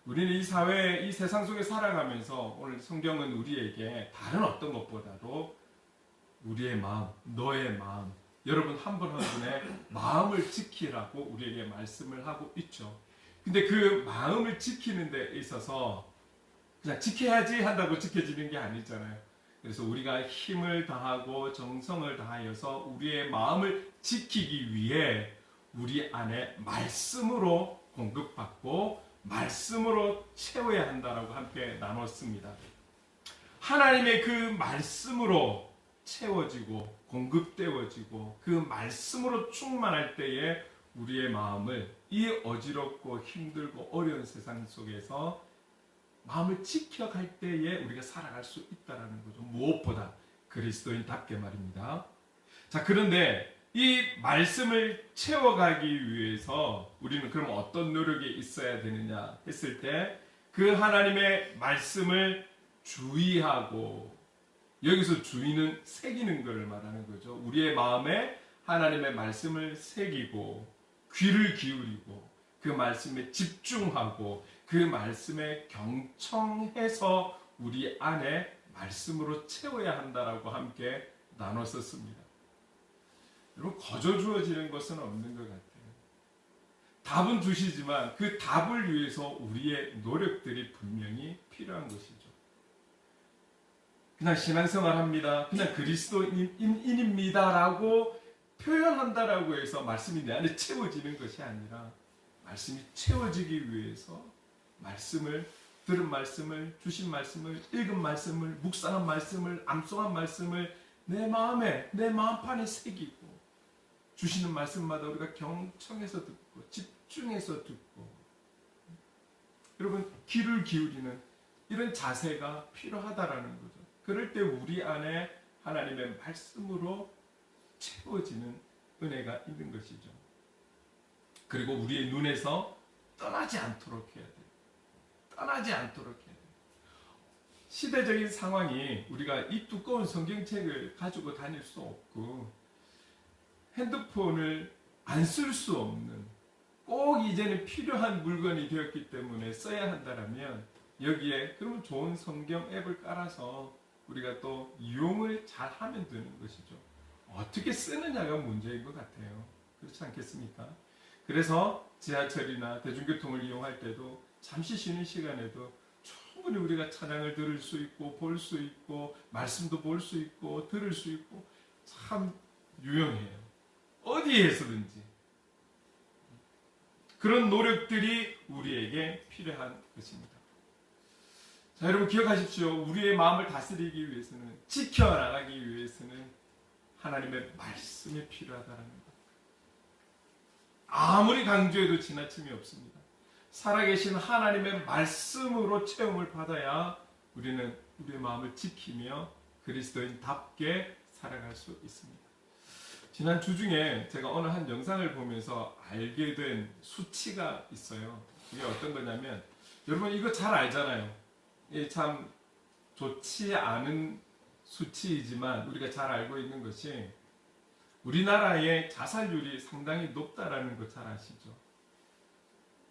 우리는 이 사회, 이 세상 속에 살아가면서 오늘 성경은 우리에게 다른 어떤 것보다도 우리의 마음, 너의 마음, 여러분 한 분 한 분의 마음을 지키라고 우리에게 말씀을 하고 있죠. 근데 그 마음을 지키는 데 있어서 그냥 지켜야지 한다고 지켜지는 게 아니잖아요. 그래서 우리가 힘을 다하고 정성을 다하여서 우리의 마음을 지키기 위해 우리 안에 말씀으로 공급받고 말씀으로 채워야 한다라고 함께 나눴습니다. 하나님의 그 말씀으로 채워지고 공급되어지고 그 말씀으로 충만할 때에 우리의 마음을 이 어지럽고 힘들고 어려운 세상 속에서 마음을 지켜갈 때에 우리가 살아갈 수 있다는 거죠. 무엇보다 그리스도인답게 말입니다. 자, 그런데 이 말씀을 채워가기 위해서 우리는 그럼 어떤 노력이 있어야 되느냐 했을 때 그 하나님의 말씀을 주의하고, 여기서 주의는 새기는 것을 말하는 거죠. 우리의 마음에 하나님의 말씀을 새기고 귀를 기울이고 그 말씀에 집중하고 그 말씀에 경청해서 우리 안에 말씀으로 채워야 한다라고 함께 나눴었습니다. 여러분, 거저 주어지는 것은 없는 것 같아요. 답은 주시지만 그 답을 위해서 우리의 노력들이 분명히 필요한 것이죠. 그냥 신앙생활 합니다, 그냥 그리스도인입니다 라고 표현한다라고 해서 말씀이 내 안에 채워지는 것이 아니라 말씀이 채워지기 위해서 말씀을, 들은 말씀을, 주신 말씀을, 읽은 말씀을, 묵상한 말씀을, 암송한 말씀을 내 마음에, 내 마음판에 새기고 주시는 말씀마다 우리가 경청해서 듣고 집중해서 듣고, 여러분 귀를 기울이는 이런 자세가 필요하다라는 거죠. 그럴 때 우리 안에 하나님의 말씀으로 채워지는 은혜가 있는 것이죠. 그리고 우리의 눈에서 떠나지 않도록 해야 돼요. 떠나지 않도록 해야 돼요. 시대적인 상황이 우리가 이 두꺼운 성경책을 가지고 다닐 수 없고 핸드폰을 안 쓸 수 없는, 꼭 이제는 필요한 물건이 되었기 때문에 써야 한다면 여기에 그러면 좋은 성경 앱을 깔아서 우리가 또 이용을 잘 하면 되는 것이죠. 어떻게 쓰느냐가 문제인 것 같아요. 그렇지 않겠습니까? 그래서 지하철이나 대중교통을 이용할 때도 잠시 쉬는 시간에도 충분히 우리가 찬양을 들을 수 있고 볼 수 있고 말씀도 볼 수 있고 들을 수 있고 참 유용해요. 어디에서든지. 그런 노력들이 우리에게 필요한 것입니다. 자, 여러분 기억하십시오. 우리의 마음을 다스리기 위해서는, 지켜나가기 위해서는 하나님의 말씀이 필요하다는 것. 아무리 강조해도 지나침이 없습니다. 살아계신 하나님의 말씀으로 체험을 받아야 우리는 우리의 마음을 지키며 그리스도인답게 살아갈 수 있습니다. 지난 주 중에 제가 어느 한 영상을 보면서 알게 된 수치가 있어요. 이게 어떤 거냐면, 여러분 이거 잘 알잖아요. 이게 참 좋지 않은 수치이지만 우리가 잘 알고 있는 것이 우리나라의 자살률이 상당히 높다라는 거 잘 아시죠?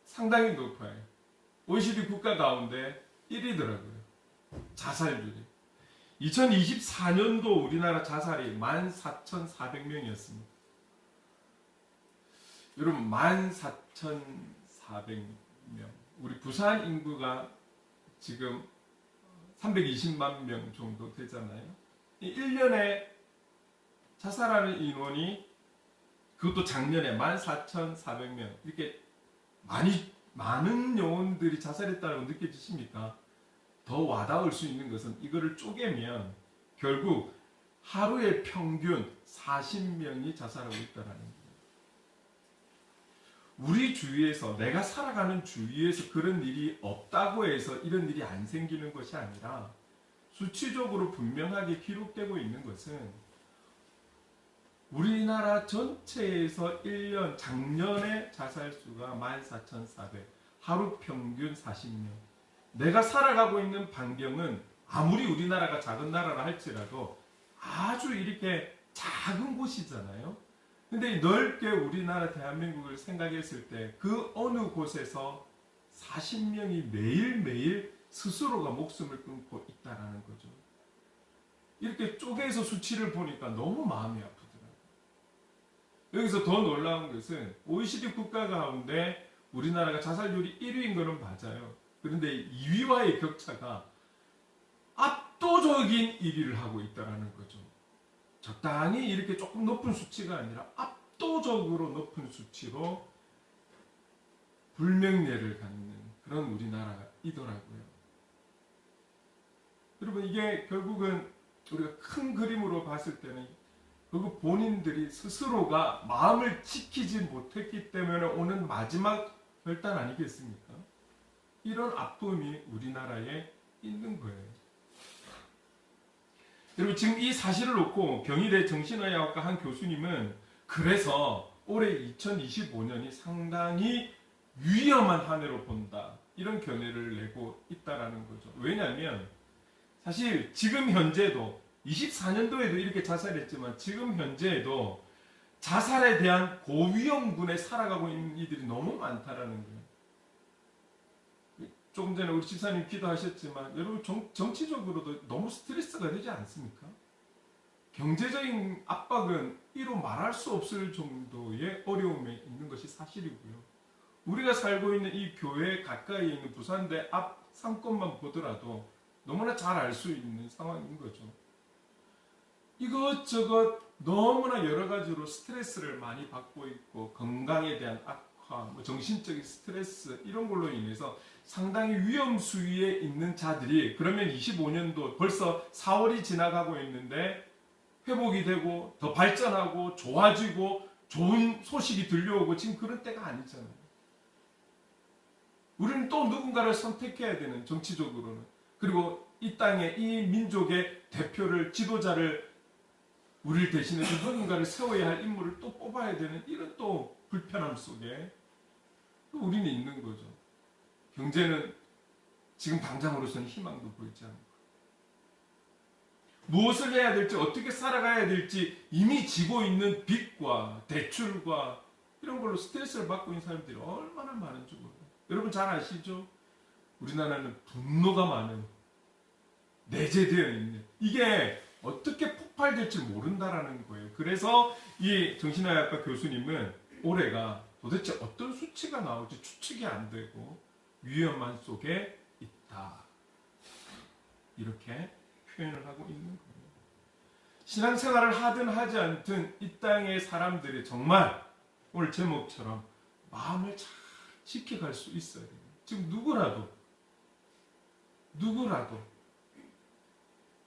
상당히 높아요. OECD 국가 가운데 1위더라고요. 자살률이. 2024년도 우리나라 자살이 14,400명이었습니다. 여러분 14,400명. 우리 부산 인구가 지금 320만 명 정도 되잖아요. 1년에 자살하는 인원이, 그것도 작년에 14,400명, 이렇게 많은 영혼들이 자살했다고 느껴지십니까? 더 와닿을 수 있는 것은 이거를 쪼개면 결국 하루에 평균 40명이 자살하고 있다는 거예요. 우리 주위에서, 내가 살아가는 주위에서 그런 일이 없다고 해서 이런 일이 안 생기는 것이 아니라 수치적으로 분명하게 기록되고 있는 것은 우리나라 전체에서 1년, 작년에 자살수가 14,400, 하루 평균 40명. 내가 살아가고 있는 반경은 아무리 우리나라가 작은 나라라 할지라도 아주 이렇게 작은 곳이잖아요. 근데 넓게 우리나라 대한민국을 생각했을 때 그 어느 곳에서 40명이 매일매일 스스로가 목숨을 끊고 있다라는 거죠. 이렇게 쪼개서 수치를 보니까 너무 마음이 아프더라고요. 여기서 더 놀라운 것은 OECD 국가 가운데 우리나라가 자살률이 1위인 것은 맞아요. 그런데 2위와의 격차가 압도적인 1위를 하고 있다는 거죠. 적당히 이렇게 조금 높은 수치가 아니라 압도적으로 높은 수치로 불명예를 갖는 그런 우리나라가 있더라고요. 여러분, 이게 결국은 우리가 큰 그림으로 봤을 때는 결국 본인들이 스스로가 마음을 지키지 못했기 때문에 오는 마지막 결단 아니겠습니까? 이런 아픔이 우리나라에 있는 거예요. 여러분, 지금 이 사실을 놓고 경희대 정신의학과 한 교수님은 그래서 올해 2025년이 상당히 위험한 한 해로 본다, 이런 견해를 내고 있다라는 거죠. 왜냐하면 사실 지금 현재도 24년도에도 이렇게 자살했지만 지금 현재에도 자살에 대한 고위험군에 살아가고 있는 이들이 너무 많다라는 거예요. 조금 전에 우리 집사님 기도하셨지만 여러분, 정치적으로도 너무 스트레스가 되지 않습니까? 경제적인 압박은 이로 말할 수 없을 정도의 어려움에 있는 것이 사실이고요. 우리가 살고 있는 이 교회 가까이에 있는 부산대 앞 상권만 보더라도 너무나 잘 알 수 있는 상황인 거죠. 이것저것 너무나 여러 가지로 스트레스를 많이 받고 있고, 건강에 대한 악화, 정신적인 스트레스, 이런 걸로 인해서 상당히 위험 수위에 있는 자들이, 그러면 25년도 벌써 4월이 지나가고 있는데 회복이 되고 더 발전하고 좋아지고 좋은 소식이 들려오고 지금 그런 때가 아니잖아요. 우리는 또 누군가를 선택해야 되는, 정치적으로는. 그리고 이 땅에 이 민족의 대표를, 지도자를, 우리를 대신해서 누군가를 세워야 할 인물을 또 뽑아야 되는 이런 또 불편함 속에 우리는 있는 거죠. 경제는 지금 당장으로서는 희망도 보이지 않고, 무엇을 해야 될지, 어떻게 살아가야 될지 이미 지고 있는 빚과 대출과 이런 걸로 스트레스를 받고 있는 사람들이 얼마나 많은지 몰라요. 여러분 잘 아시죠? 우리나라는 분노가 많은, 내재되어 있는, 이게 어떻게 폭발될지 모른다라는 거예요. 그래서 이 정신의학과 교수님은 올해가 도대체 어떤 수치가 나올지 추측이 안 되고 위험한 속에 있다, 이렇게 표현을 하고 있는 거예요. 신앙생활을 하든 하지 않든 이 땅의 사람들이 정말 오늘 제목처럼 마음을 잘 지켜갈 수 있어야 돼요. 지금 누구라도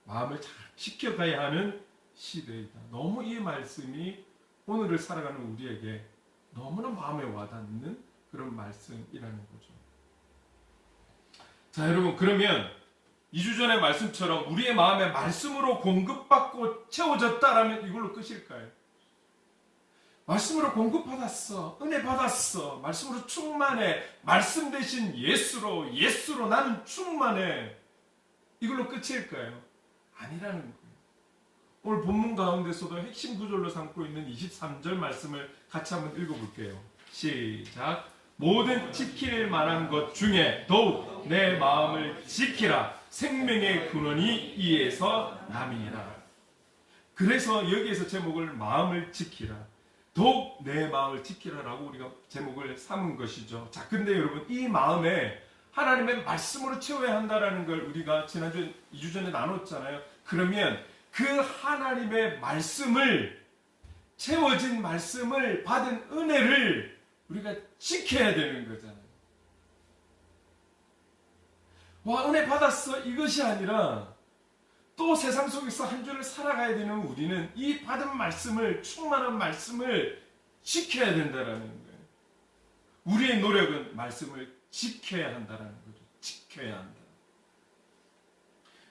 마음을 잘 지켜가야 하는 시대이다. 너무 이 말씀이 오늘을 살아가는 우리에게 너무나 마음에 와닿는 그런 말씀이라는 거죠. 자, 여러분, 그러면 2주 전의 말씀처럼 우리의 마음에 말씀으로 공급받고 채워졌다라면 이걸로 끝일까요? 말씀으로 공급받았어, 은혜 받았어, 말씀으로 충만해, 말씀 대신 예수로 나는 충만해, 이걸로 끝일까요? 아니라는 거예요. 오늘 본문 가운데서도 핵심 구절로 삼고 있는 23절 말씀을 같이 한번 읽어볼게요. 시작. 모든 지킬 만한 것 중에 더욱 내 마음을 지키라. 생명의 근원이 이에서 남이니라. 그래서 여기에서 제목을 마음을 지키라, 더욱 내 마음을 지키라라고 우리가 제목을 삼은 것이죠. 자, 근데 여러분, 이 마음에 하나님의 말씀으로 채워야 한다라는 걸 우리가 지난주 2주 전에 나눴잖아요. 그러면 그 하나님의 말씀을, 채워진 말씀을 받은 은혜를 우리가 지켜야 되는 거잖아요. 와, 은혜 받았어, 이것이 아니라 또 세상 속에서 한 주를 살아가야 되는 우리는 이 받은 말씀을, 충만한 말씀을 지켜야 된다라는 거예요. 우리의 노력은 말씀을 지켜야 한다라는 거죠. 지켜야 한다.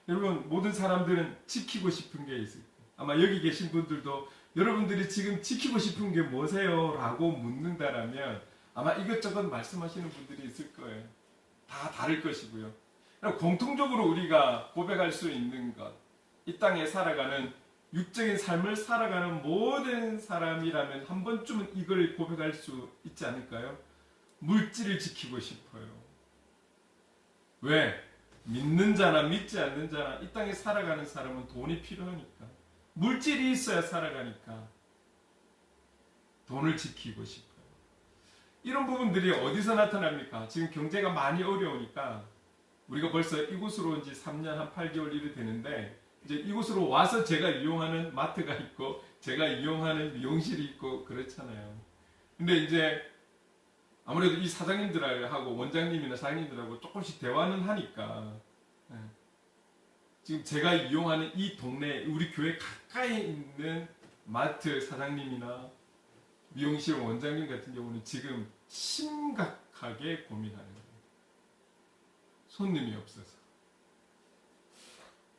여러분, 모든 사람들은 지키고 싶은 게 있을 거예요. 아마 여기 계신 분들도 여러분들이 지금 지키고 싶은 게 뭐세요? 라고 묻는다라면 아마 이것저것 말씀하시는 분들이 있을 거예요. 다 다를 것이고요. 공통적으로 우리가 고백할 수 있는 것, 이 땅에 살아가는 육적인 삶을 살아가는 모든 사람이라면 한 번쯤은 이걸 고백할 수 있지 않을까요? 물질을 지키고 싶어요. 왜? 믿는 자나 믿지 않는 자나 이 땅에 살아가는 사람은 돈이 필요하니까. 물질이 있어야 살아가니까 돈을 지키고 싶어요. 이런 부분들이 어디서 나타납니까? 지금 경제가 많이 어려우니까 우리가 벌써 이곳으로 온 지 3년 한 8개월 일이 되는데 이제 이곳으로 와서 제가 이용하는 마트가 있고 제가 이용하는 미용실이 있고 그렇잖아요. 근데 이제 아무래도 이 사장님들하고 원장님이나 사장님들하고 조금씩 대화는 하니까 지금 제가 이용하는 이 동네 우리 교회 가까이 있는 마트 사장님이나 미용실 원장님 같은 경우는 지금 심각하게 고민하는 거예요. 손님이 없어서.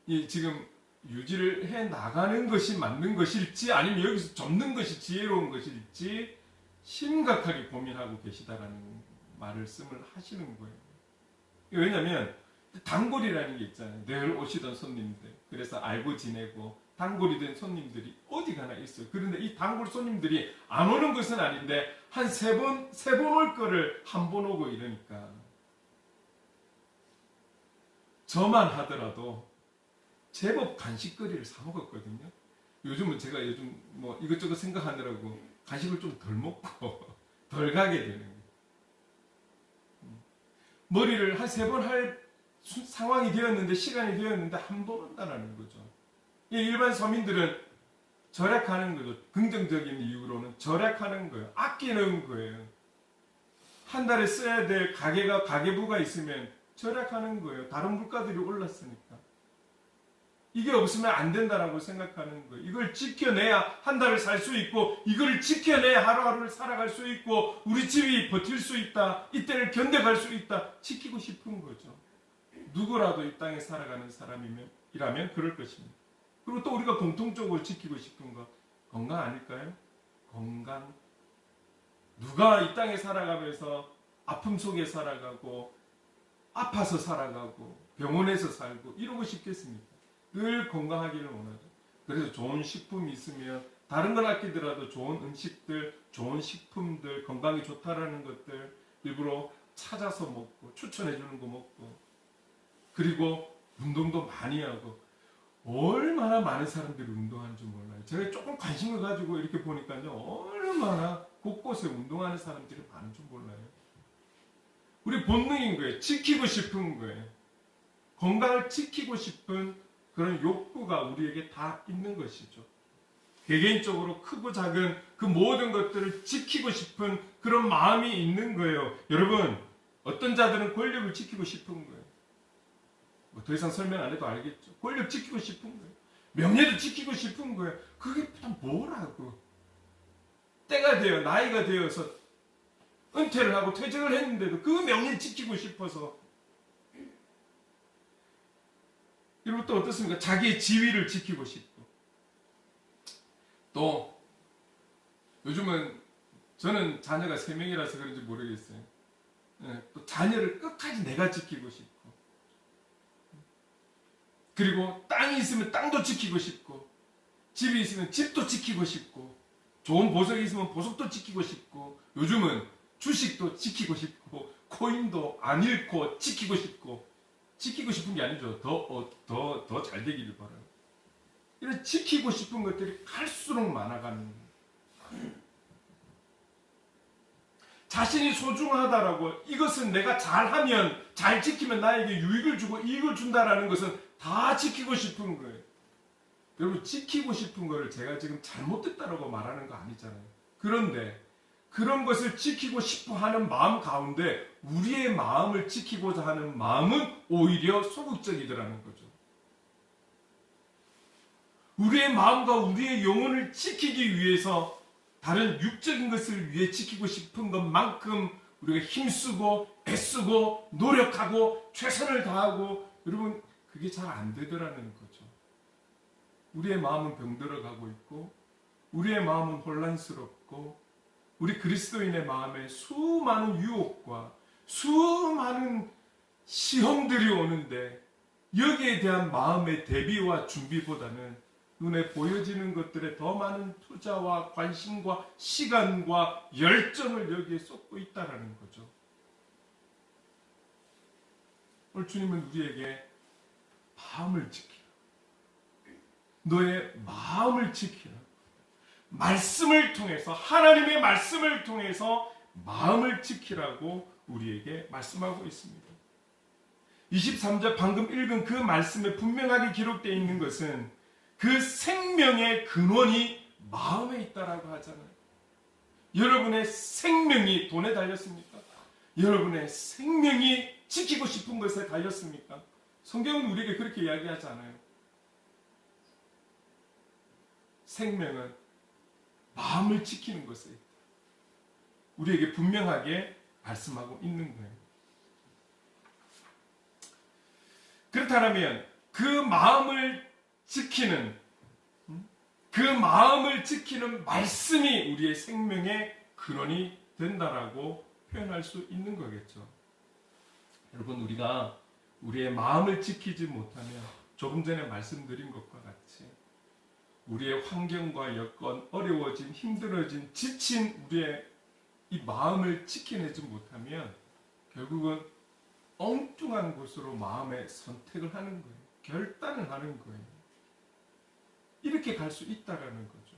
이 지금 유지를 해 나가는 것이 맞는 것일지 아니면 여기서 접는 것이 지혜로운 것일지 심각하게 고민하고 계시다라는 말씀을 하시는 거예요. 왜냐하면 단골이라는 게 있잖아요. 늘 오시던 손님들. 그래서 알고 지내고 단골이 된 손님들이 어디 가나 있어요. 그런데 이 단골 손님들이 안 오는 것은 아닌데 한 세 번 올 거를 한 번 오고 이러니까 저만 하더라도 제법 간식거리를 사 먹었거든요. 요즘은 제가 뭐 이것저것 생각하느라고 간식을 좀 덜 먹고 덜 가게 되는 거예요. 머리를 한 세 번 할 상황이 되었는데 시간이 되었는데 한 번 온다라는 거죠. 일반 서민들은 절약하는 거죠. 긍정적인 이유로는 절약하는 거예요. 아끼는 거예요. 한 달에 써야 될 가계부가 있으면 절약하는 거예요. 다른 물가들이 올랐으니까. 이게 없으면 안 된다라고 생각하는 거예요. 이걸 지켜내야 한 달을 살 수 있고 이걸 지켜내야 하루하루를 살아갈 수 있고 우리 집이 버틸 수 있다. 이때를 견뎌갈 수 있다. 지키고 싶은 거죠. 누구라도 이 땅에 살아가는 사람이라면 그럴 것입니다. 그리고 또 우리가 공통적으로 지키고 싶은 거 건강 아닐까요? 건강. 누가 이 땅에 살아가면서 아픔 속에 살아가고 아파서 살아가고 병원에서 살고 이러고 싶겠습니까? 늘 건강하기를 원하죠. 그래서 좋은 식품이 있으면 다른 걸 아끼더라도 좋은 음식들, 좋은 식품들, 건강이 좋다라는 것들 일부러 찾아서 먹고 추천해주는 거 먹고 그리고 운동도 많이 하고 얼마나 많은 사람들이 운동하는 줄 몰라요. 제가 조금 관심을 가지고 이렇게 보니까요. 얼마나 곳곳에 운동하는 사람들이 많은 줄 몰라요. 우리 본능인 거예요. 지키고 싶은 거예요. 건강을 지키고 싶은 그런 욕구가 우리에게 다 있는 것이죠. 개개인적으로 크고 작은 그 모든 것들을 지키고 싶은 그런 마음이 있는 거예요. 여러분, 어떤 자들은 권력을 지키고 싶은 거예요. 뭐 더 이상 설명 안 해도 알겠죠. 권력 지키고 싶은 거예요. 명예도 지키고 싶은 거예요. 그게 또 뭐라고. 때가 되어 나이가 되어서 은퇴를 하고 퇴직을 했는데도 그 명예를 지키고 싶어서. 그리고 또 어떻습니까? 자기의 지위를 지키고 싶고. 또 요즘은 저는 자녀가 3명이라서 그런지 모르겠어요. 또 자녀를 끝까지 내가 지키고 싶고. 그리고 땅이 있으면 땅도 지키고 싶고 집이 있으면 집도 지키고 싶고 좋은 보석이 있으면 보석도 지키고 싶고 요즘은 주식도 지키고 싶고 코인도 안 잃고 지키고 싶고 지키고 싶은 게 아니죠. 더 잘 되기를 바라요. 이런 지키고 싶은 것들이 갈수록 많아가는 거예요. 자신이 소중하다라고 이것은 내가 잘하면 잘 지키면 나에게 유익을 주고 이익을 준다라는 것은 다 지키고 싶은 거예요. 여러분 지키고 싶은 거를 제가 지금 잘못됐다라고 말하는 거 아니잖아요. 그런데 그런 것을 지키고 싶어 하는 마음 가운데 우리의 마음을 지키고자 하는 마음은 오히려 소극적이더라는 거죠. 우리의 마음과 우리의 영혼을 지키기 위해서 다른 육적인 것을 위해 지키고 싶은 것만큼 우리가 힘쓰고 애쓰고 노력하고 최선을 다하고 여러분 그게 잘 안 되더라는 거죠. 우리의 마음은 병들어가고 있고 우리의 마음은 혼란스럽고 우리 그리스도인의 마음에 수많은 유혹과 수많은 시험들이 오는데 여기에 대한 마음의 대비와 준비보다는 눈에 보여지는 것들에 더 많은 투자와 관심과 시간과 열정을 여기에 쏟고 있다는 거죠. 오늘 주님은 우리에게 마음을 지키라. 너의 마음을 지키라. 말씀을 통해서, 하나님의 말씀을 통해서 마음을 지키라고 우리에게 말씀하고 있습니다. 23절 방금 읽은 그 말씀에 분명하게 기록되어 있는 것은 그 생명의 근원이 마음에 있다라고 하잖아요. 여러분의 생명이 돈에 달렸습니까? 여러분의 생명이 지키고 싶은 것에 달렸습니까? 성경은 우리에게 그렇게 이야기하지 않아요. 생명은 마음을 지키는 것에 있다. 우리에게 분명하게 말씀하고 있는 거예요. 그렇다면 그 마음을 지키는 말씀이 우리의 생명의 근원이 된다라고 표현할 수 있는 거겠죠. 여러분, 우리가 우리의 마음을 지키지 못하면 조금 전에 말씀드린 것과 같이 우리의 환경과 여건, 어려워진, 힘들어진, 지친 우리의 이 마음을 지켜내지 못하면 결국은 엉뚱한 곳으로 마음의 선택을 하는 거예요. 결단을 하는 거예요. 이렇게 갈 수 있다라는 거죠.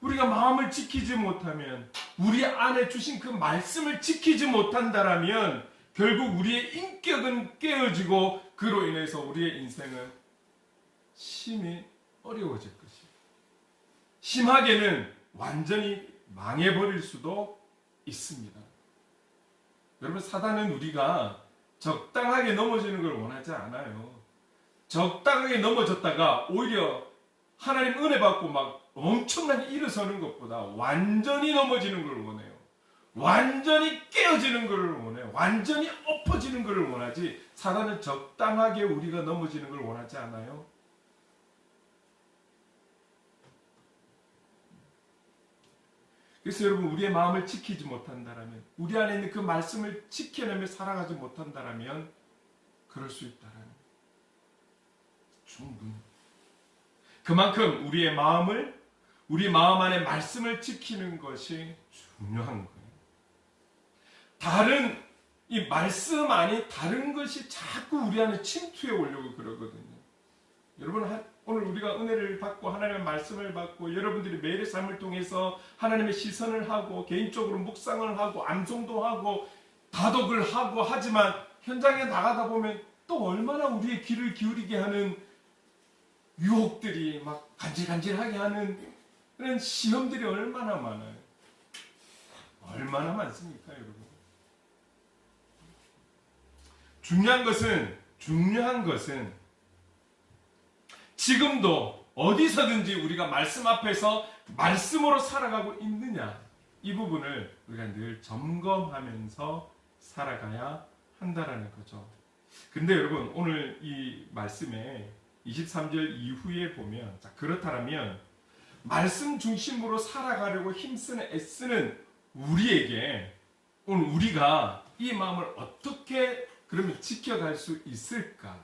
우리가 마음을 지키지 못하면, 우리 안에 주신 그 말씀을 지키지 못한다라면 결국 우리의 인격은 깨어지고 그로 인해서 우리의 인생은 심히 어려워질 것이에요. 심하게는 완전히 망해버릴 수도 있습니다. 여러분, 사단은 우리가 적당하게 넘어지는 걸 원하지 않아요. 적당하게 넘어졌다가 오히려 하나님 은혜 받고 막 엄청나게 일어서는 것보다 완전히 넘어지는 걸 원해요. 완전히 깨어지는 걸 원해요. 완전히 엎어지는 걸 원하지, 사단은 적당하게 우리가 넘어지는 걸 원하지 않아요. 그래서 여러분, 우리의 마음을 지키지 못한다면, 우리 안에 있는 그 말씀을 지켜내며 살아가지 못한다면 그럴 수 있다라는 거예요. 충분히. 그만큼 우리 마음 안에 말씀을 지키는 것이 중요한 거예요. 이 말씀 안에 다른 것이 자꾸 우리 안에 침투해 오려고 그러거든요. 여러분, 오늘 우리가 은혜를 받고 하나님의 말씀을 받고 여러분들이 매일의 삶을 통해서 하나님의 시선을 하고 개인적으로 묵상을 하고 암송도 하고 다독을 하고 하지만 현장에 나가다 보면 또 얼마나 우리의 귀를 기울이게 하는 유혹들이 막 간질간질하게 하는 그런 시험들이 얼마나 많아요. 얼마나 많습니까, 여러분? 중요한 것은 지금도 어디서든지 우리가 말씀 앞에서 말씀으로 살아가고 있느냐, 이 부분을 우리가 늘 점검하면서 살아가야 한다라는 거죠. 근데 여러분, 오늘 이 말씀에 23절 이후에 보면, 자, 그렇다면 말씀 중심으로 살아가려고 힘쓰는 애쓰는 우리에게 오늘 우리가 이 마음을 어떻게 그러면 지켜갈 수 있을까?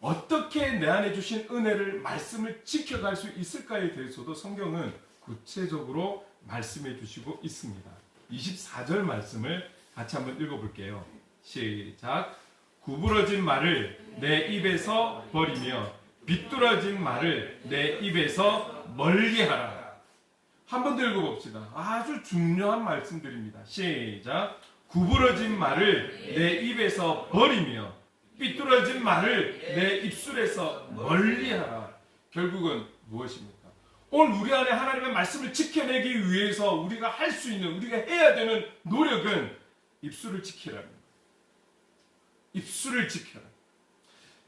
어떻게 내 안에 주신 은혜를, 말씀을 지켜갈 수 있을까에 대해서도 성경은 구체적으로 말씀해 주시고 있습니다. 24절 말씀을 같이 한번 읽어볼게요. 시작. 구부러진 말을 내 입에서 버리며 비뚤어진 말을 내 입에서 멀리하라. 한 번 더 읽어봅시다. 아주 중요한 말씀들입니다. 시작. 구부러진 말을 내 입에서 버리며 삐뚤어진 말을 내 입술에서 멀리하라. 결국은 무엇입니까? 오늘 우리 안에 하나님의 말씀을 지켜내기 위해서 우리가 할 수 있는, 우리가 해야 되는 노력은 입술을 지키라는 거예요. 입술을 지켜라.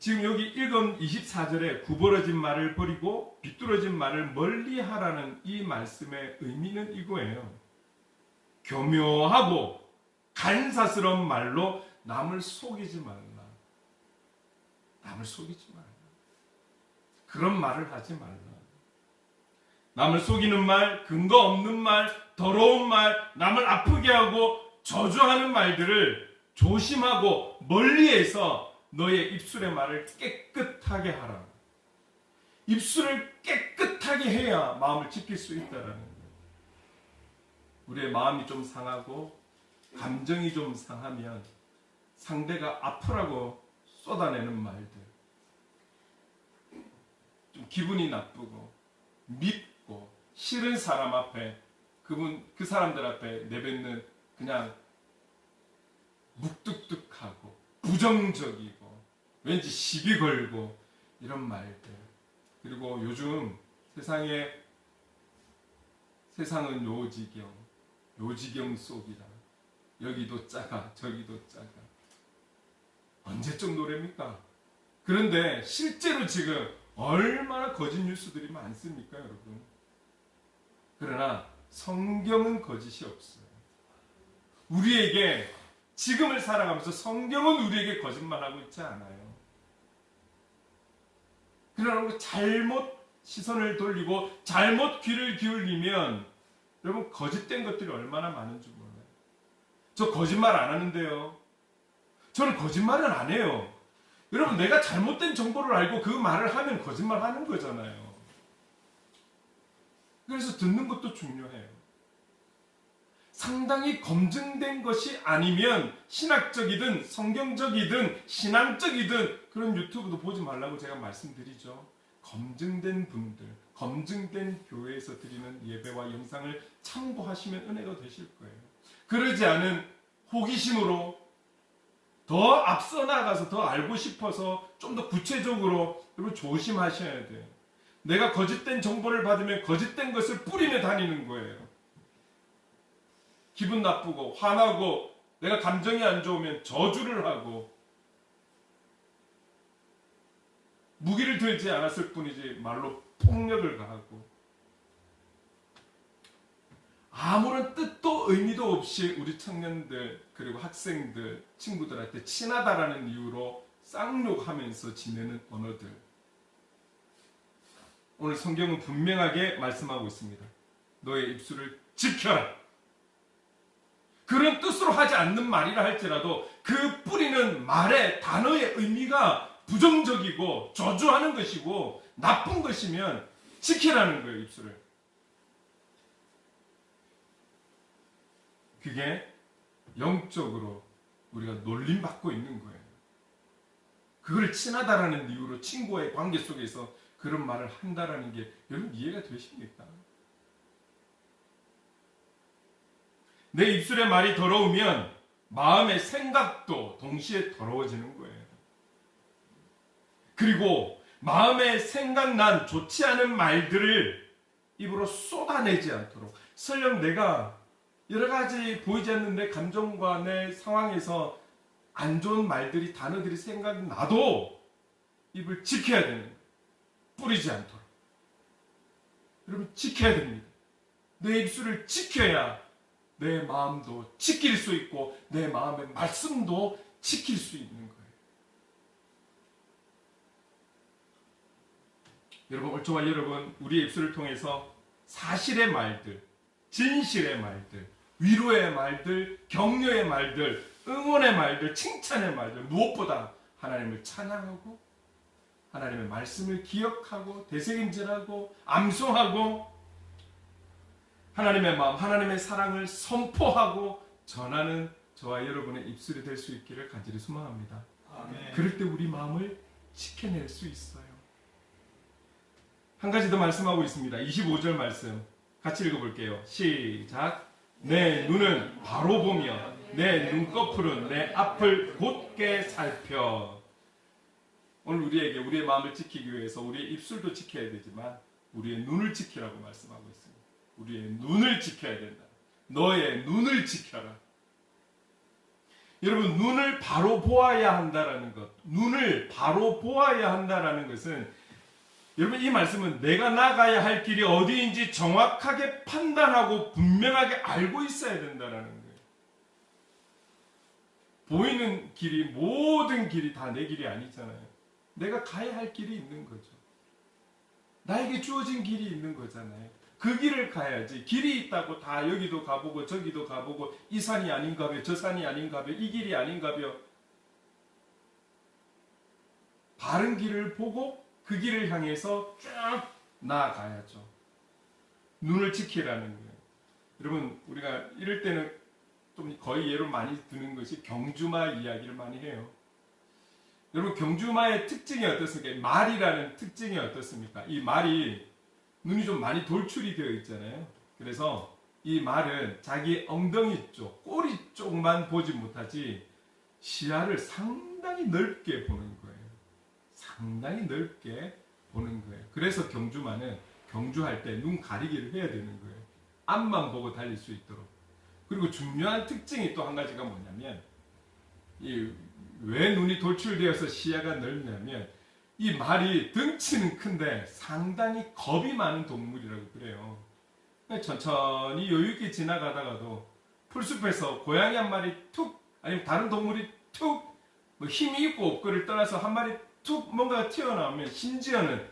지금 여기 읽은 24절에 구부러진 말을 버리고 비뚤어진 말을 멀리하라는 이 말씀의 의미는 이거예요. 교묘하고 간사스러운 말로 남을 속이지 말라. 남을 속이지 말라. 그런 말을 하지 말라. 남을 속이는 말, 근거 없는 말, 더러운 말, 남을 아프게 하고 저주하는 말들을 조심하고 멀리해서 너의 입술의 말을 깨끗하게 하라. 입술을 깨끗하게 해야 마음을 지킬 수 있다라는 거예요. 우리의 마음이 좀 상하고 감정이 좀 상하면 상대가 아프라고 쏟아내는 말들, 좀 기분이 나쁘고 밉고 싫은 사람 앞에 그 사람들 앞에 내뱉는 그냥 묵뚝뚝하고 부정적이고 왠지 시비 걸고 이런 말들. 그리고 요즘 세상은 요지경 속이라. 여기도 작아 저기도 작아. 언제적 노래입니까? 그런데 실제로 지금 얼마나 거짓 뉴스들이 많습니까, 여러분? 그러나 성경은 거짓이 없어요. 우리에게 지금을 살아가면서 성경은 우리에게 거짓말하고 있지 않아요. 그러나 우리 잘못 시선을 돌리고 잘못 귀를 기울이면 여러분 거짓된 것들이 얼마나 많은지 몰라요. 저 거짓말 안 하는데요. 저는 거짓말은 안 해요. 여러분 내가 잘못된 정보를 알고 그 말을 하면 거짓말 하는 거잖아요. 그래서 듣는 것도 중요해요. 상당히 검증된 것이 아니면 신학적이든 성경적이든 신앙적이든 그런 유튜브도 보지 말라고 제가 말씀드리죠. 검증된 분들, 검증된 교회에서 드리는 예배와 영상을 참고하시면 은혜가 되실 거예요. 그러지 않은 호기심으로 더 앞서 나가서 더 알고 싶어서 좀 더 구체적으로 여러분 조심하셔야 돼요. 내가 거짓된 정보를 받으면 거짓된 것을 뿌리며 다니는 거예요. 기분 나쁘고 화나고 내가 감정이 안 좋으면 저주를 하고 무기를 들지 않았을 뿐이지 말로 폭력을 가하고 아무런 뜻도 의미도 없이 우리 청년들 그리고 학생들 친구들한테 친하다라는 이유로 쌍욕하면서 지내는 언어들. 오늘 성경은 분명하게 말씀하고 있습니다. 너의 입술을 지켜라. 그런 뜻으로 하지 않는 말이라 할지라도 그 뿌리는 말의 단어의 의미가 부정적이고 저주하는 것이고 나쁜 것이면 지키라는 거예요, 입술을. 그게 영적으로 우리가 놀림받고 있는 거예요. 그걸 친하다라는 이유로 친구와의 관계 속에서 그런 말을 한다라는 게 여러분 이해가 되십니까? 내 입술의 말이 더러우면 마음의 생각도 동시에 더러워지는 거예요. 그리고 마음에 생각난 좋지 않은 말들을 입으로 쏟아내지 않도록 설령 내가 여러 가지 보이지 않는 내 감정과 내 상황에서 안 좋은 말들이 단어들이 생각나도 입을 지켜야 되는 거예요. 뿌리지 않도록. 여러분 지켜야 됩니다. 내 입술을 지켜야 내 마음도 지킬 수 있고 내 마음의 말씀도 지킬 수 있는 거예요. 여러분 올초와 여러분 우리의 입술을 통해서 사실의 말들, 진실의 말들, 위로의 말들, 격려의 말들, 응원의 말들, 칭찬의 말들 무엇보다 하나님을 찬양하고 하나님의 말씀을 기억하고 되새김질하고 암송하고 하나님의 마음, 하나님의 사랑을 선포하고 전하는 저와 여러분의 입술이 될 수 있기를 간절히 소망합니다. 아멘. 그럴 때 우리 마음을 지켜낼 수 있어요. 한 가지 더 말씀하고 있습니다. 25절 말씀 같이 읽어볼게요. 시작. 내 눈은 바로 보며 내 눈꺼풀은 내 앞을 곧게 살펴. 오늘 우리에게 우리의 마음을 지키기 위해서 우리의 입술도 지켜야 되지만 우리의 눈을 지키라고 말씀하고 있습니다. 우리의 눈을 지켜야 된다. 너의 눈을 지켜라. 여러분 눈을 바로 보아야 한다라는 것, 눈을 바로 보아야 한다라는 것은 여러분 이 말씀은 내가 나가야 할 길이 어디인지 정확하게 판단하고 분명하게 알고 있어야 된다라는 거예요. 보이는 길이 모든 길이 다 내 길이 아니잖아요. 내가 가야 할 길이 있는 거죠. 나에게 주어진 길이 있는 거잖아요. 그 길을 가야지. 길이 있다고 다 여기도 가보고 저기도 가보고 이 산이 아닌가벼 저 산이 아닌가벼 이 길이 아닌가벼 바른 길을 보고 그 길을 향해서 쭉 나아가야죠. 눈을 지키라는 거예요. 여러분 우리가 이럴 때는 좀 거의 예로 많이 드는 것이 경주마 이야기를 많이 해요. 여러분 경주마의 특징이 어떻습니까? 말이라는 특징이 어떻습니까? 이 말이 눈이 좀 많이 돌출이 되어 있잖아요. 그래서 이 말은 자기 엉덩이 쪽, 꼬리 쪽만 보지 못하지 시야를 상당히 넓게 보는 거예요. 상당히 넓게 보는 거예요. 그래서 경주마는 경주할 때 눈 가리기를 해야 되는 거예요. 앞만 보고 달릴 수 있도록. 그리고 중요한 특징이 또 한 가지가 뭐냐면 왜 눈이 돌출되어서 시야가 넓냐면 이 말이 덩치는 큰데 상당히 겁이 많은 동물이라고 그래요. 천천히 여유있게 지나가다가도 풀숲에서 고양이 한 마리 툭 아니면 다른 동물이 툭 뭐 힘이 있고 없고를 떠나서 한 마리 툭 뭔가가 튀어나오면 심지어는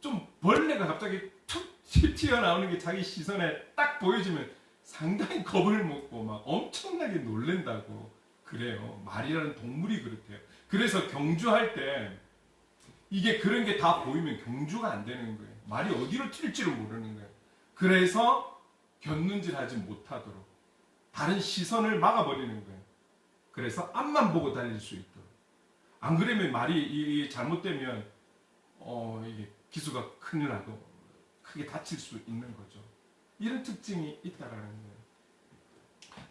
좀 벌레가 갑자기 툭 튀어나오는 게 자기 시선에 딱 보여지면 상당히 겁을 먹고 막 엄청나게 놀랜다고 그래요. 말이라는 동물이 그렇대요. 그래서 경주할 때 이게 그런 게 다 보이면 경주가 안 되는 거예요. 말이 어디로 튈지를 모르는 거예요. 그래서 곁눈질하지 못하도록 다른 시선을 막아버리는 거예요. 그래서 앞만 보고 달릴 수 있도록. 안 그러면 말이 잘못되면 이게 기수가 큰일 나고 크게 다칠 수 있는 거죠. 이런 특징이 있다라는 거예요.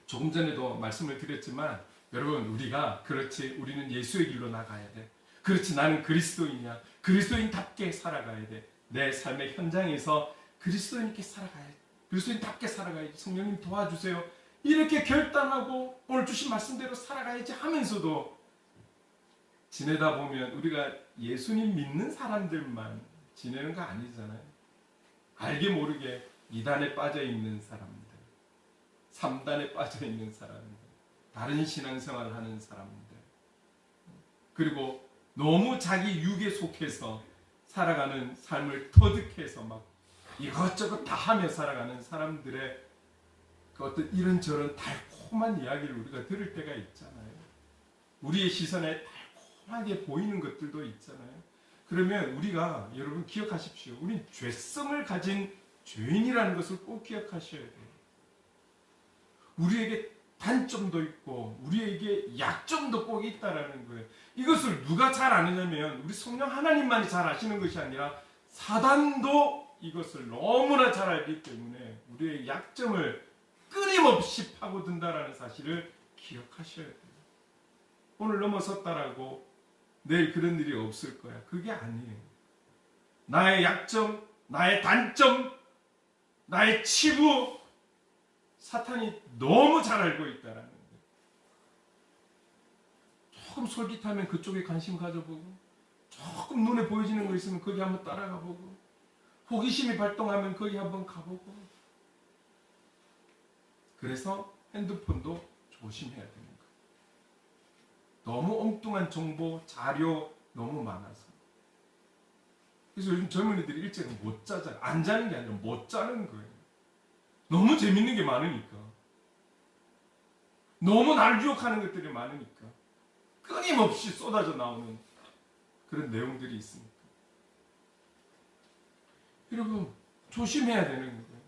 조금 전에도 말씀을 드렸지만 여러분 우리가 그렇지 우리는 예수의 길로 나가야 돼. 그렇지 나는 그리스도인이야. 그리스도인답게 살아가야 돼. 내 삶의 현장에서 그리스도인답게 살아가야 돼. 그리스도인답게 살아가야지. 성령님 도와주세요. 이렇게 결단하고 오늘 주신 말씀대로 살아가야지 하면서도 지내다 보면 우리가 예수님 믿는 사람들만 지내는 거 아니잖아요. 알게 모르게 2단에 빠져있는 사람들, 3단에 빠져있는 사람들, 다른 신앙생활을 하는 사람들, 그리고 너무 자기 육에 속해서 살아가는 삶을 터득해서 막 이것저것 다 하며 살아가는 사람들의 그 어떤 이런저런 달콤한 이야기를 우리가 들을 때가 있잖아요. 우리의 시선에 달콤하게 보이는 것들도 있잖아요. 그러면 우리가 여러분 기억하십시오. 우린 죄성을 가진 죄인이라는 것을 꼭 기억하셔야 돼요. 우리에게 단점도 있고 우리에게 약점도 꼭 있다라는 거예요. 이것을 누가 잘 아느냐면 우리 성령 하나님만이 잘 아시는 것이 아니라 사단도 이것을 너무나 잘 알기 때문에 우리의 약점을 끊임없이 파고든다라는 사실을 기억하셔야 돼요. 오늘 넘어섰다라고 내일 그런 일이 없을 거야. 그게 아니에요. 나의 약점, 나의 단점, 나의 치부 사탄이 너무 잘 알고 있다라는 거예요. 조금 솔깃하면 그쪽에 관심 가져보고 조금 눈에 보여지는 거 있으면 거기 한번 따라가 보고 호기심이 발동하면 거기 한번 가보고 그래서 핸드폰도 조심해야 되는 거예요. 너무 엉뚱한 정보, 자료 너무 많아서 그래서 요즘 젊은이들이 일찍은 못 자잖아요. 안 자는 게 아니라 못 자는 거예요. 너무 재밌는 게 많으니까 너무 날 유혹하는 것들이 많으니까 끊임없이 쏟아져 나오는 그런 내용들이 있으니까 여러분 조심해야 되는 거예요.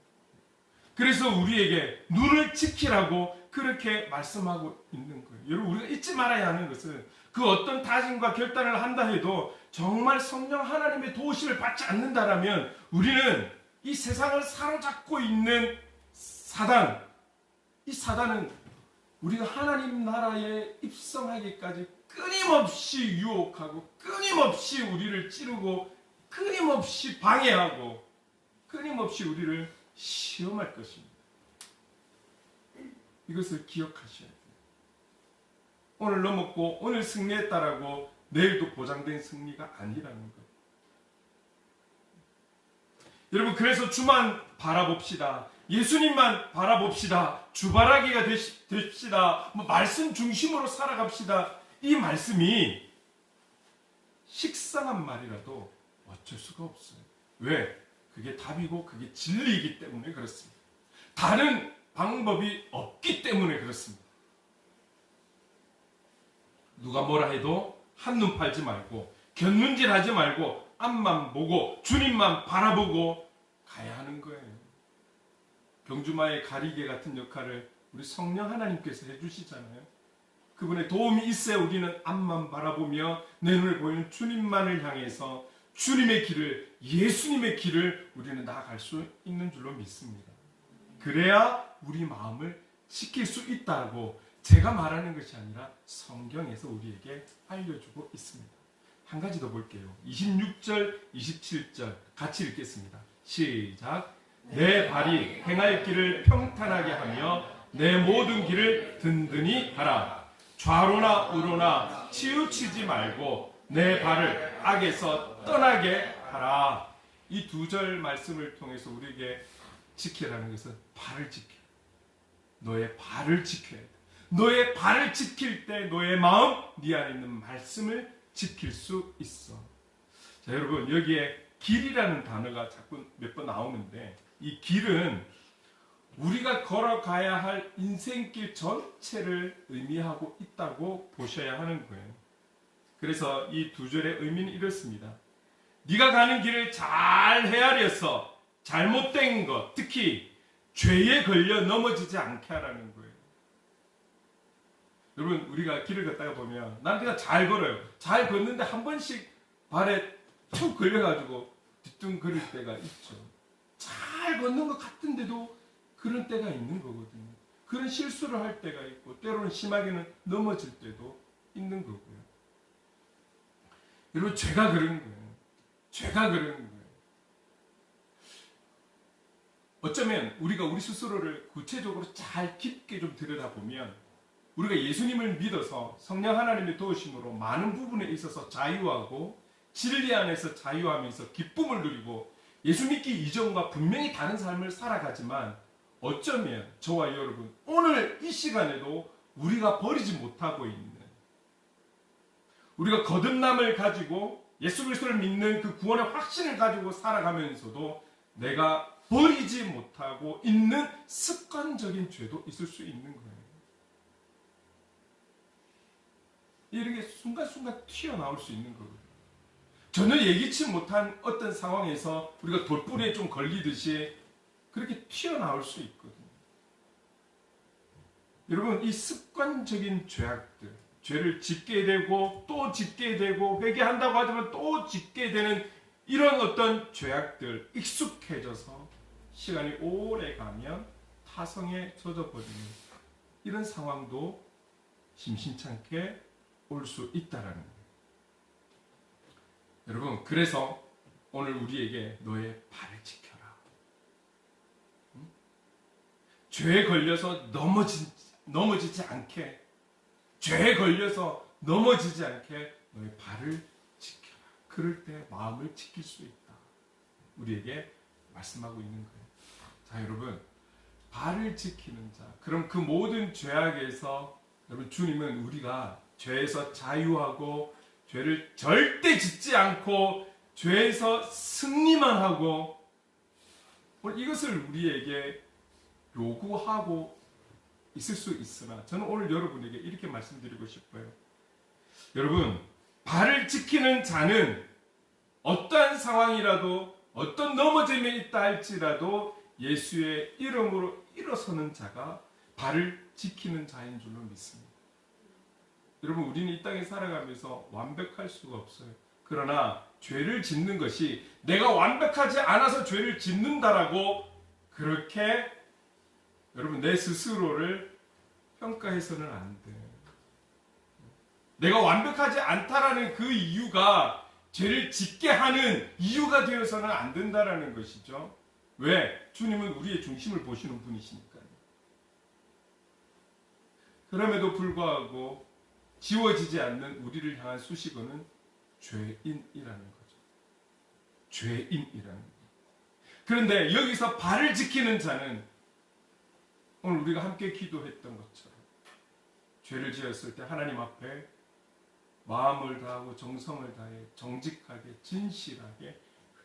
그래서 우리에게 눈을 지키라고 그렇게 말씀하고 있는 거예요. 여러분 우리가 잊지 말아야 하는 것은 그 어떤 다짐과 결단을 한다 해도 정말 성령 하나님의 도우심을 받지 않는다라면 우리는 이 세상을 사로잡고 있는 사단, 이 사단은 우리가 하나님 나라에 입성하기까지 끊임없이 유혹하고 끊임없이 우리를 찌르고 끊임없이 방해하고 끊임없이 우리를 시험할 것입니다. 이것을 기억하셔야 돼요. 오늘 넘었고 오늘 승리했다라고 내일도 보장된 승리가 아니라는 거예요. 여러분 그래서 주만 바라봅시다. 예수님만 바라봅시다. 주바라기가 됩시다. 말씀 중심으로 살아갑시다. 이 말씀이 식상한 말이라도 어쩔 수가 없어요. 왜? 그게 답이고 그게 진리이기 때문에 그렇습니다. 다른 방법이 없기 때문에 그렇습니다. 누가 뭐라 해도 한눈 팔지 말고 곁눈질하지 말고 앞만 보고 주님만 바라보고 가야 하는 거예요. 경주마의 가리개 같은 역할을 우리 성령 하나님께서 해주시잖아요. 그분의 도움이 있어야 우리는 앞만 바라보며 내 눈에 보이는 주님만을 향해서 주님의 길을, 예수님의 길을 우리는 나아갈 수 있는 줄로 믿습니다. 그래야 우리 마음을 지킬 수 있다고 제가 말하는 것이 아니라 성경에서 우리에게 알려주고 있습니다. 한 가지 더 볼게요. 26절, 27절 같이 읽겠습니다. 시작. 내 발이 행할 길을 평탄하게 하며 내 모든 길을 든든히 하라. 좌로나 우로나 치우치지 말고 내 발을 악에서 떠나게 하라. 이 두 절 말씀을 통해서 우리에게 지키라는 것은 발을 지켜. 너의 발을 지켜야 돼. 너의 발을 지킬 때 너의 마음, 네 안에 있는 말씀을 지킬 수 있어. 자, 여러분, 여기에 길이라는 단어가 자꾸 몇 번 나오는데 이 길은 우리가 걸어가야 할 인생길 전체를 의미하고 있다고 보셔야 하는 거예요. 그래서 이 두 절의 의미는 이렇습니다. 네가 가는 길을 잘 헤아려서 잘못된 것, 특히 죄에 걸려 넘어지지 않게 하라는 거예요. 여러분, 우리가 길을 걷다가 보면 난 그냥 잘 걸어요. 잘 걷는데 한 번씩 발에 툭 걸려가지고 뒤뚱거릴 때가 있죠. 잘 걷는 것 같은데도 그런 때가 있는 거거든요. 그런 실수를 할 때가 있고 때로는 심하게는 넘어질 때도 있는 거고요. 여러분, 죄가 그런 거예요. 죄가 그런 거예요. 어쩌면 우리가 우리 스스로를 구체적으로 잘 깊게 좀 들여다보면 우리가 예수님을 믿어서 성령 하나님의 도우심으로 많은 부분에 있어서 자유하고 진리 안에서 자유하면서 기쁨을 누리고 예수 믿기 이전과 분명히 다른 삶을 살아가지만 어쩌면 저와 여러분 오늘 이 시간에도 우리가 버리지 못하고 있는, 우리가 거듭남을 가지고 예수 그리스도를 믿는 그 구원의 확신을 가지고 살아가면서도 내가 버리지 못하고 있는 습관적인 죄도 있을 수 있는 거예요. 이런 게 순간순간 튀어나올 수 있는 거거든요. 전혀 예기치 못한 어떤 상황에서 우리가 돌부리에 좀 걸리듯이 그렇게 튀어나올 수 있거든요. 여러분, 이 습관적인 죄악들, 죄를 짓게 되고 또 짓게 되고 회개한다고 하지만 또 짓게 되는 이런 어떤 죄악들 익숙해져서 시간이 오래 가면 타성에 젖어버리는 이런 상황도 심심찮게 올 수 있다라는 거예요. 여러분, 그래서 오늘 우리에게 너의 발을 지켜라. 죄에 걸려서 넘어지지 않게, 죄에 걸려서 넘어지지 않게 너의 발을 지켜라. 그럴 때 마음을 지킬 수 있다. 우리에게 말씀하고 있는 거예요. 자, 여러분, 발을 지키는 자. 그럼 그 모든 죄악에서 여러분, 주님은 우리가 죄에서 자유하고 죄를 절대 짓지 않고 죄에서 승리만 하고 이것을 우리에게 요구하고 있을 수 있으나 저는 오늘 여러분에게 이렇게 말씀드리고 싶어요. 여러분, 발을 지키는 자는 어떠한 상황이라도 어떤 넘어짐이 있다 할지라도 예수의 이름으로 일어서는 자가 발을 지키는 자인 줄로 믿습니다. 여러분, 우리는 이 땅에 살아가면서 완벽할 수가 없어요. 그러나 죄를 짓는 것이 내가 완벽하지 않아서 죄를 짓는다라고 그렇게 여러분 내 스스로를 평가해서는 안 돼. 내가 완벽하지 않다라는 그 이유가 죄를 짓게 하는 이유가 되어서는 안 된다라는 것이죠. 왜? 주님은 우리의 중심을 보시는 분이시니까요. 그럼에도 불구하고 지워지지 않는 우리를 향한 수식어는 죄인이라는 거죠. 죄인이라는 거죠. 그런데 여기서 발을 지키는 자는 오늘 우리가 함께 기도했던 것처럼 죄를 지었을 때 하나님 앞에 마음을 다하고 정성을 다해 정직하게 진실하게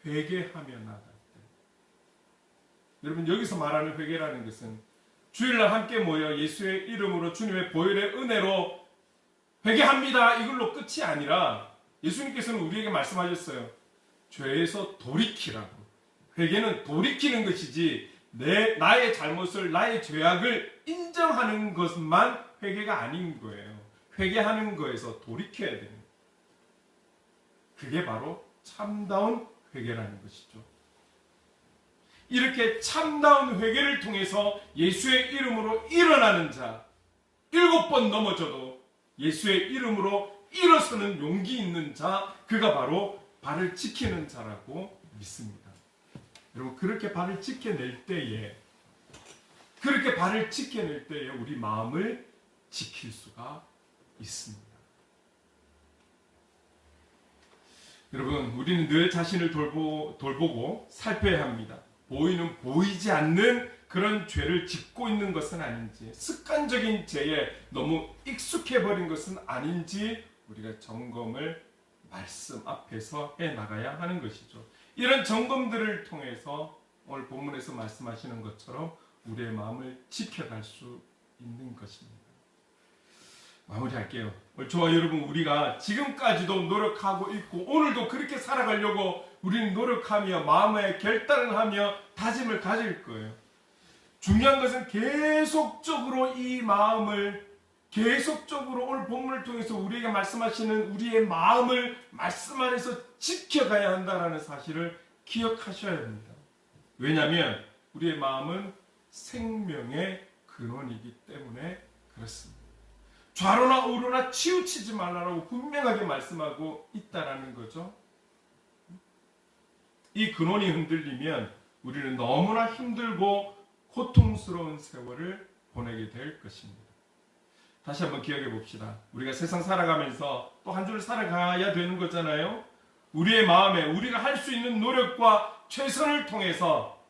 회개하며 나갈 때, 여러분, 여기서 말하는 회개라는 것은 주일날 함께 모여 예수의 이름으로 주님의 보혈의 은혜로 회개합니다, 이걸로 끝이 아니라 예수님께서는 우리에게 말씀하셨어요. 죄에서 돌이키라고. 회개는 돌이키는 것이지 나의 잘못을, 나의 죄악을 인정하는 것만 회개가 아닌 거예요. 회개하는 거에서 돌이켜야 되는 거예요. 그게 바로 참다운 회개라는 것이죠. 이렇게 참다운 회개를 통해서 예수의 이름으로 일어나는 자, 7번 넘어져도 예수의 이름으로 일어서는 용기 있는 자, 그가 바로 발을 지키는 자라고 믿습니다. 여러분, 그렇게 발을 지켜낼 때에 우리 마음을 지킬 수가 있습니다. 여러분, 우리는 늘 자신을 돌보고 살펴야 합니다. 보이지 않는 그런 죄를 짓고 있는 것은 아닌지, 습관적인 죄에 너무 익숙해버린 것은 아닌지 우리가 점검을 말씀 앞에서 해나가야 하는 것이죠. 이런 점검들을 통해서 오늘 본문에서 말씀하시는 것처럼 우리의 마음을 지켜갈 수 있는 것입니다. 마무리할게요. 저와 여러분, 우리가 지금까지도 노력하고 있고 오늘도 그렇게 살아가려고 우리는 노력하며 마음의 결단을 하며 다짐을 가질 거예요. 중요한 것은 계속적으로 이 마음을 오늘 본문을 통해서 우리에게 말씀하시는 우리의 마음을 말씀 안에서 지켜가야 한다는 사실을 기억하셔야 합니다. 왜냐하면 우리의 마음은 생명의 근원이기 때문에 그렇습니다. 좌로나 우로나 치우치지 말라고 분명하게 말씀하고 있다라는 거죠. 이 근원이 흔들리면 우리는 너무나 힘들고 고통스러운 세월을 보내게 될 것입니다. 다시 한번 기억해 봅시다. 우리가 세상 살아가면서 또 한 주를 살아가야 되는 거잖아요. 우리의 마음에 우리가 할 수 있는 노력과 최선을 통해서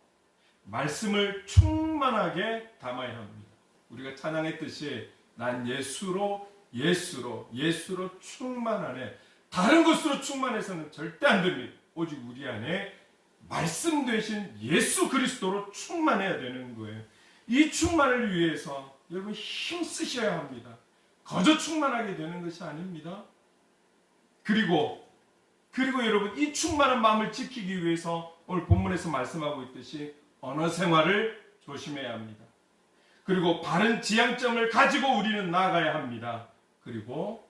말씀을 충만하게 담아야 합니다. 우리가 찬양했듯이 난 예수로 충만하네. 다른 것으로 충만해서는 절대 안 됩니다. 오직 우리 안에 말씀 되신 예수 그리스도로 충만해야 되는 거예요. 이 충만을 위해서 여러분 힘쓰셔야 합니다. 거저 충만하게 되는 것이 아닙니다. 그리고 여러분, 이 충만한 마음을 지키기 위해서 오늘 본문에서 말씀하고 있듯이 언어 생활을 조심해야 합니다. 그리고 바른 지향점을 가지고 우리는 나아가야 합니다. 그리고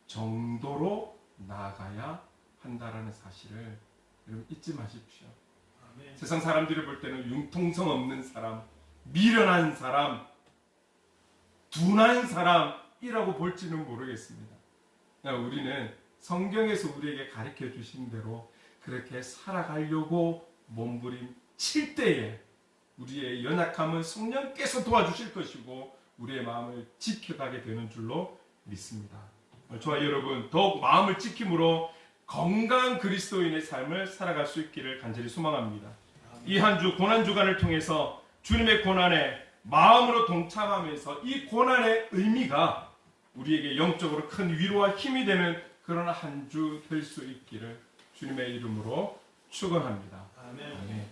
정도로 나아가야 한다라는 사실을 여러분 잊지 마십시오. 아멘. 세상 사람들이 볼 때는 융통성 없는 사람, 미련한 사람, 둔한 사람이라고 볼지는 모르겠습니다. 우리는 성경에서 우리에게 가르쳐 주신 대로 그렇게 살아가려고 몸부림 칠 때에 우리의 연약함은 성령께서 도와주실 것이고 우리의 마음을 지켜가게 되는 줄로 믿습니다. 저와 여러분, 더욱 마음을 지킴으로 건강한 그리스도인의 삶을 살아갈 수 있기를 간절히 소망합니다. 이 한 주 고난주간을 통해서 주님의 고난에 마음으로 동참하면서 이 고난의 의미가 우리에게 영적으로 큰 위로와 힘이 되는 그런 한 주 될 수 있기를 주님의 이름으로 축원합니다. 아멘. 아멘.